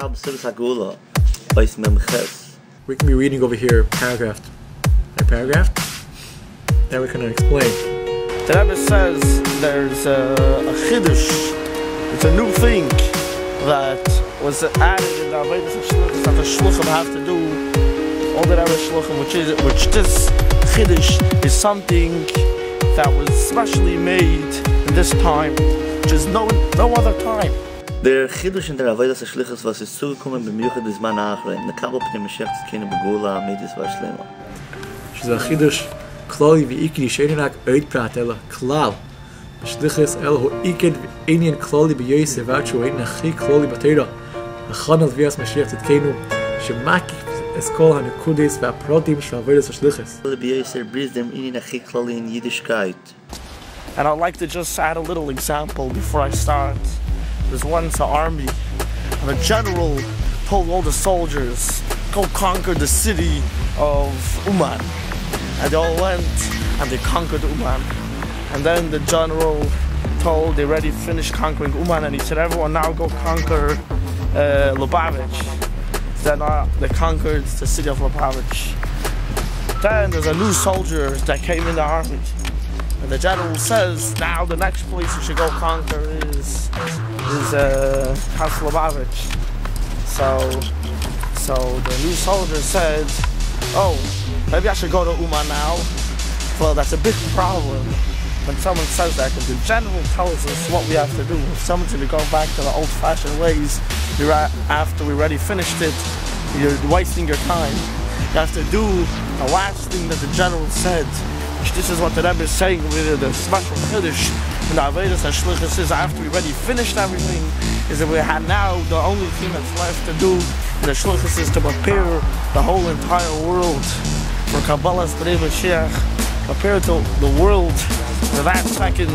about Besuras Hageula, Beis Memches. We can be reading over here paragraph by paragraph. Then we can explain. The Rebbe says there's a chiddush. It's a new thing that was added in the Avodas Shlit that the Shluchim have to do. All the Rebbe Shluchim, which this chiddush is something that was specially made in this time, which is no other time. Der Chiddush in der Avodas Shlichus was es zugekommen b'miuchad b'zman ha'achrein. The Kabbalah King Moshiach tsidkainu Hageula midis v'ashlema. שזה החידוש כללי ועיקרי שאין רק עוד פרט אלא כלל בשליחס אלא הוא עיקר ועניין כללי ביוסף ועד שהוא אין הכי כללי בתורה הכן על תביעת משיח צדקנו שמקיף את כל הנקודות והפרטים של עבודת השליחס. And I'd like to just add a little example before I start. There's once an army and a general told all the soldiers, go conquer the city of Uman. And they all went and they conquered Uman. And then the general told they already finished conquering Uman, and he said, everyone now go conquer Lubavitch. Then they conquered the city of Lubavitch. Then there's a new soldier that came in the army. And the general says, now the next place you should go conquer is Lubavitch. So the new soldier said, oh, maybe I should go to Uman now. Well, that's a big problem when someone says that, because the general tells us what we have to do. If someone's going to go back to the old-fashioned ways, after we already finished it, you're wasting your time. You have to do the last thing that the general said. This is what the Rebbe is saying with the special chiddush in the Avodas Shlit is after we already finished everything, is that we have now the only thing that's left to do in the Shlit is to prepare the whole entire world for Kabbalah's Rebbe Mashiach, prepare the world for that second,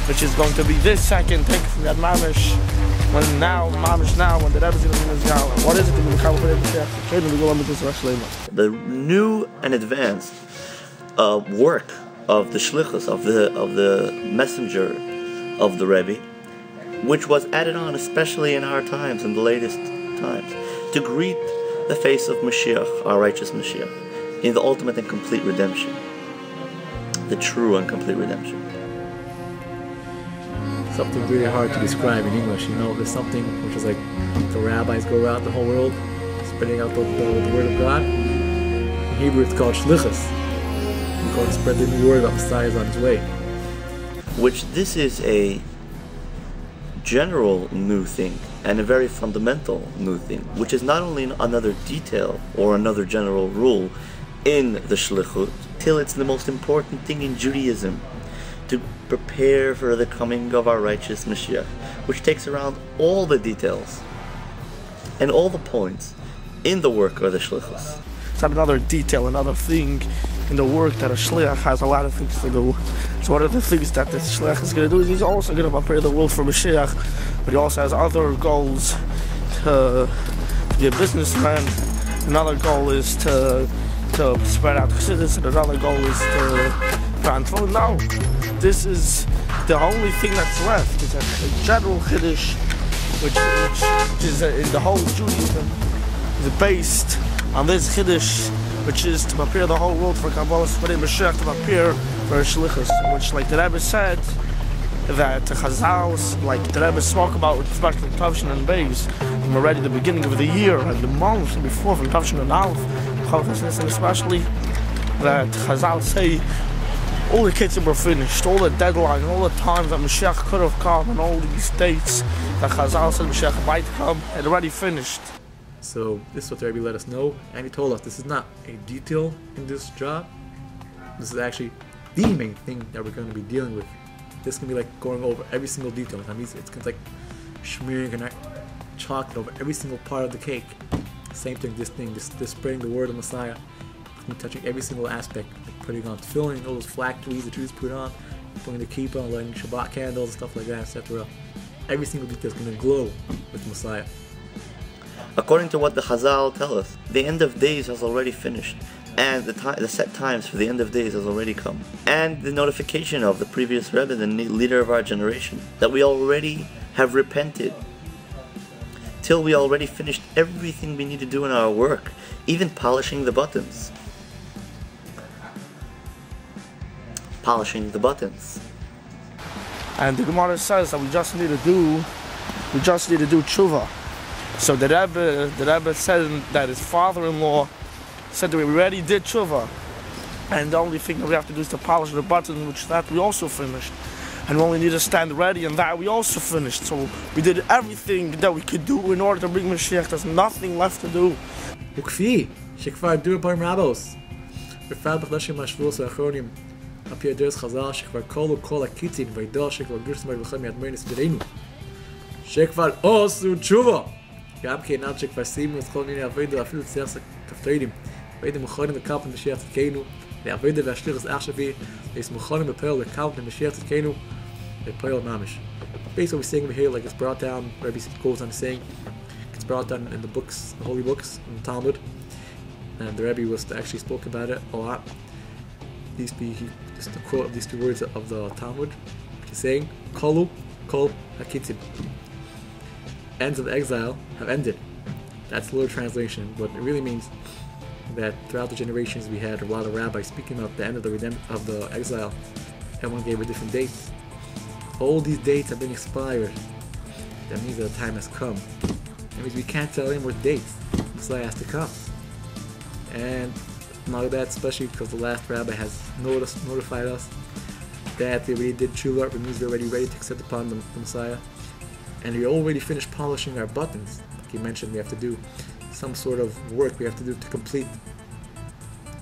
which is going to be this second, take from that mamish, when the Rebbe is going to be in his gala. What is it in the Kabbalah Rebbe Mashiach? The new and advanced work of the shlichus, of the messenger of the Rebbe, which was added on especially in our times, in the latest times, to greet the face of Mashiach, our righteous Mashiach, in the ultimate and complete redemption, the true and complete redemption. Something really hard to describe in English, you know. There's something which is like the rabbis go around the whole world spreading out the word of God. In Hebrew it's called shlichus. Going to spread the new word about Messiah is on his way. Which this is a general new thing and a very fundamental new thing, which is not only another detail or another general rule in the shlichut, till it's the most important thing in Judaism, to prepare for the coming of our righteous Mashiach, which takes around all the details and all the points in the work of the shlichus. It's another detail, another thing in the work that a shliach has a lot of things to do. So one of the things that the shliach is going to do is he's also going to prepare the world for Mashiach, but he also has other goals to be a businessman. Another goal is to spread out chassidus, and another goal is to transform. No, this is the only thing that's left. It's a general chiddush, which is in the whole Judaism, is based on this chiddush, which is to prepare the whole world for Kabbalah's Rebbe Mashiach, to prepare for shlichus, which, like the Rebbe said, that the Chazals, like the Rebbe spoke about, especially Tavshin and Beis, from already the beginning of the year and the months before, from Tavshin and Alf, and especially that Chazal say all the kids were finished, all the deadlines, all the times that Mashiach could have come, and all these dates that Chazal said Mashiach might come, had already finished. So this is what the Rebbe let us know, and he told us this is not a detail in this job. This is actually the main thing that we're going to be dealing with. This can be like going over every single detail. That means it's like smearing chocolate over every single part of the cake. Same thing, this spreading the word of Messiah. It's touching every single aspect, like putting on tefillin, all those flag tweeds the Jews put on, putting the kippah on, lighting Shabbat candles, stuff like that, etc. Every single detail is going to glow with Messiah. According to what the Chazal tell us, the end of days has already finished, and the set times for the end of days has already come. And the notification of the previous Rebbe, the leader of our generation, that we already have repented till we already finished everything we need to do in our work, even polishing the buttons. Polishing the buttons. And the Gemara says that we just need to do tshuva. So the Rebbe said that his father-in-law said that we already did tshuva, and the only thing that we have to do is to polish the button, which that we also finished, and we only need to stand ready, and that we also finished. So we did everything that we could do in order to bring Mashiach. There's nothing left to do. וכפי שכבר דור פעם רבוס, בפרט בחודשים השבועות האחרונים, על פי הדרך חז"ל שכבר כלו כל הקיצין וידע שכבר גרסם בלכם מאדמו"ר סדרנו, שכבר עשו תשובה, גם כן עד שכבר סיימו את כל מיני עבודה, אפילו צריך תפקידים, והייתם מוכנים לקלפן משיח תדקנו, לעבודה והשליח העכשווי, והייתם מוכנים לפעול לקלפן משיח תדקנו, לפעול ממש. Basically, what we're saying over here, like it's brought down, Rebbe goes on saying, it's brought down in the books, the holy books, in the Talmud, and the Rebbe was actually spoke about it a lot. Just a quote of these two words of the Talmud, he's saying, Kolu, Kol, Hakitzin. Ends of exile have ended. That's the literal translation, but it really means that throughout the generations we had a lot of rabbis speaking about the end of the exile. Everyone gave a different date. All these dates have been expired. That means that the time has come. That means we can't tell anymore dates. Messiah has to come. And not that, especially because the last rabbi has notified us that they already did tshuva, it means we're already ready to accept upon the Messiah. And we already finished polishing our buttons. Like he mentioned, we have to do some sort of work we have to do to complete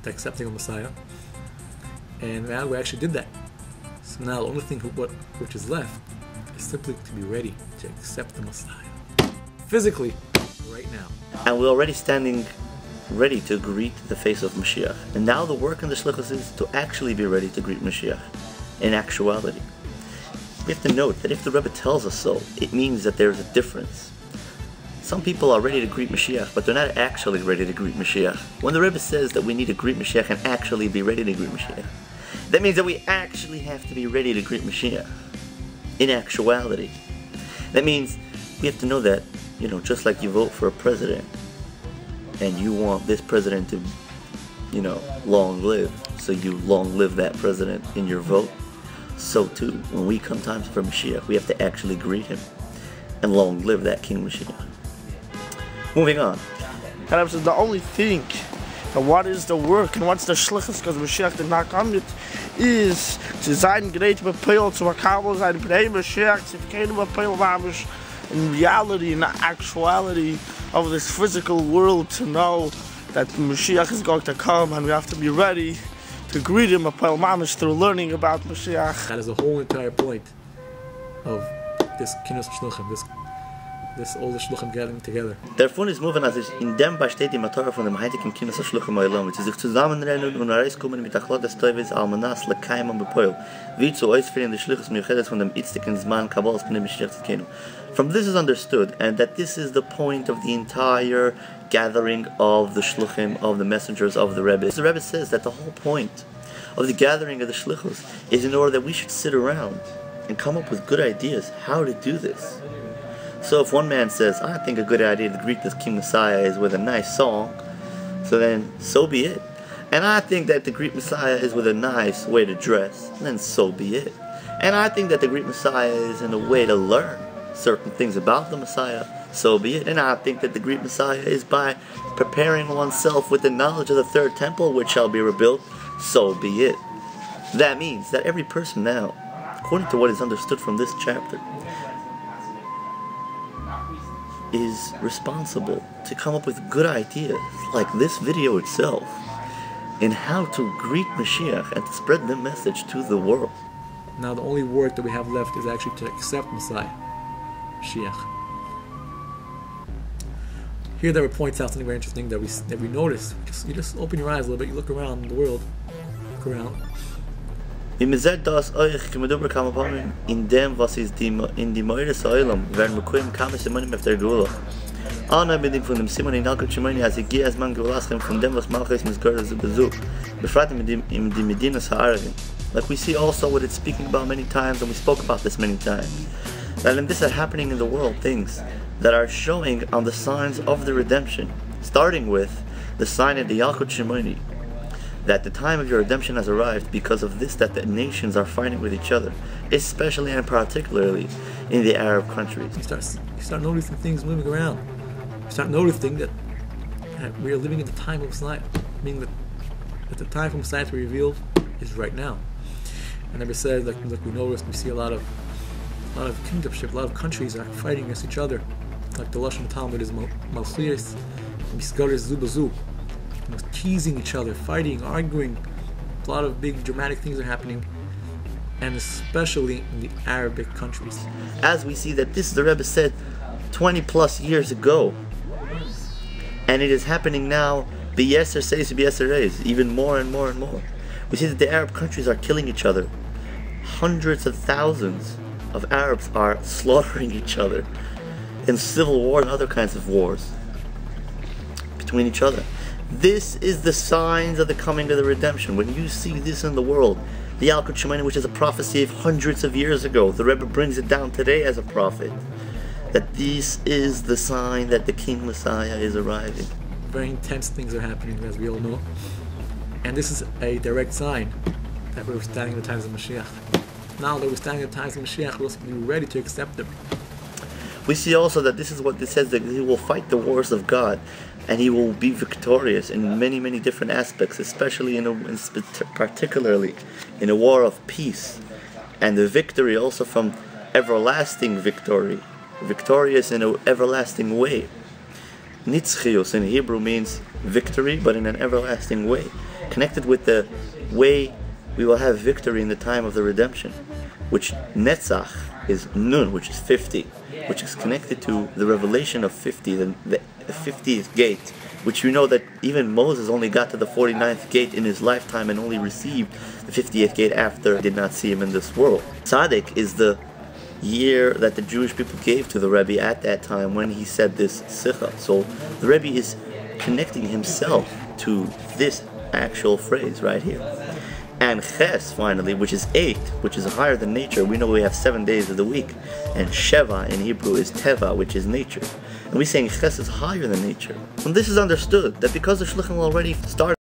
the accepting of Messiah. And now we actually did that. So now the only thing which is left is simply to be ready to accept the Messiah. Physically, right now. And we're already standing ready to greet the face of Mashiach. And now the work in the Shluchos is to actually be ready to greet Mashiach in actuality. We have to note that if the Rebbe tells us so, it means that there's a difference. Some people are ready to greet Mashiach, but they're not actually ready to greet Mashiach. When the Rebbe says that we need to greet Mashiach and actually be ready to greet Mashiach, that means that we actually have to be ready to greet Mashiach in actuality. That means we have to know that, just like you vote for a president, and you want this president to, long live, so you long live that president in your vote. So too, when we come time for Mashiach, we have to actually greet him and long live that King Moshiach. Moving on. And the only thing, and what is the work and what's the shlichus, because Mashiach did not come yet, is to sein gerät bepeil, to makabel sein bnei Mashiach, tsidkainu bepeil mamish, in reality, in the actuality of this physical world, to know that Mashiach is going to come and we have to be ready to greet him bepeil mamish through learning about Mashiach. That is the whole entire point of this Kinos Shluchim, this all the Shluchim gathering together. Davon ist moving as in dem besteht die Matura von dem heiligen Kinos Shluchim Olam, which sich zusammenrennen und herauskommen mit Achlot des Teufels Almanas lekaim und bepeil, wie zu ausführen die Shluchos Miuchedes von dem Itzdiken Zman Kabbalas Pnei Mashiach Tsidkainu. From this is understood, and that this is the point of the entire gathering of the Shluchim, of the messengers of the Rebbe. The Rebbe says that the whole point of the gathering of the Shluchos is in order that we should sit around and come up with good ideas how to do this. So if one man says, I think a good idea to greet this King Messiah is with a nice song, so then so be it. And I think that the greet Messiah is with a nice way to dress, then so be it. And I think that the greet Messiah is in a way to learn certain things about the Messiah, so be it. And I think that the greet Messiah is by preparing oneself with the knowledge of the third temple which shall be rebuilt, so be it. That means that every person now, according to what is understood from this chapter, is responsible to come up with good ideas, like this video itself, in how to greet Mashiach and to spread the message to the world. Now the only work that we have left is actually to accept Messiah, Mashiach. Here the Rebbe points out something very interesting that we notice. You just open your eyes a little bit, you look around the world, look around. In dem was ist in die Meure Säulem werden bekommen kam es immer auf der Hageula. Anbindung von dem Simon in Alkut Shemoni als gehe as man Geulashem von dem was Malchus mit Gerd zu Besuch. Befragt mit dem in die Medina Sara. Like we see also what it's speaking about many times, and we spoke about this many times. That in this are happening in the world, things that are showing on the signs of the redemption, starting with the sign of the Yalkut Shimoni, that the time of your redemption has arrived because of this, that the nations are fighting with each other, especially and particularly in the Arab countries. You start noticing things moving around. You start noticing that we are living in the time of Messiah, meaning that the time for Messiah to be revealed is right now. And Rebbe said, like we noticed, we see a lot of kingdomship, a lot of countries are fighting against each other. Like the Lashon Talmud is Malchiyas, Besuras, Zubazu, teasing each other, fighting, arguing. A lot of big dramatic things are happening, and especially in the Arabic countries. As we see that this, the Rebbe said 20 plus years ago, and it is happening now, b'yeser seis b'yeser reis, even more and more and more. We see that the Arab countries are killing each other. Hundreds of thousands of Arabs are slaughtering each other in civil war and other kinds of wars between each other. This is the signs of the coming of the redemption. When you see this in the world, the Yalkut Shimoni, which is a prophecy of hundreds of years ago, the Rebbe brings it down today as a prophet, that this is the sign that the King Messiah is arriving. Very intense things are happening, as we all know. And this is a direct sign that we're standing in the times of Mashiach. Now that we're standing in the times of Mashiach, we're also be ready to accept them. We see also that this is what it says, that he will fight the wars of God, and he will be victorious in many, many different aspects, especially particularly in a war of peace, and the victory also from everlasting victory, victorious in an everlasting way. Nitzchios in Hebrew means victory, but in an everlasting way, connected with the way we will have victory in the time of the redemption, which Netzach is Nun, which is 50, which is connected to the revelation of 50, the 50th gate, which you know that even Moses only got to the 49th gate in his lifetime and only received the 50th gate after did not see him in this world. Tzaddik is the year that the Jewish people gave to the Rebbe at that time when he said this Sikha. So the Rebbe is connecting himself to this actual phrase right here. And Ches, finally, which is 8, which is higher than nature. We know we have 7 days of the week. And Sheva in Hebrew is Teva, which is nature. And we're saying Ches is higher than nature. And this is understood, that because the Shluchim already started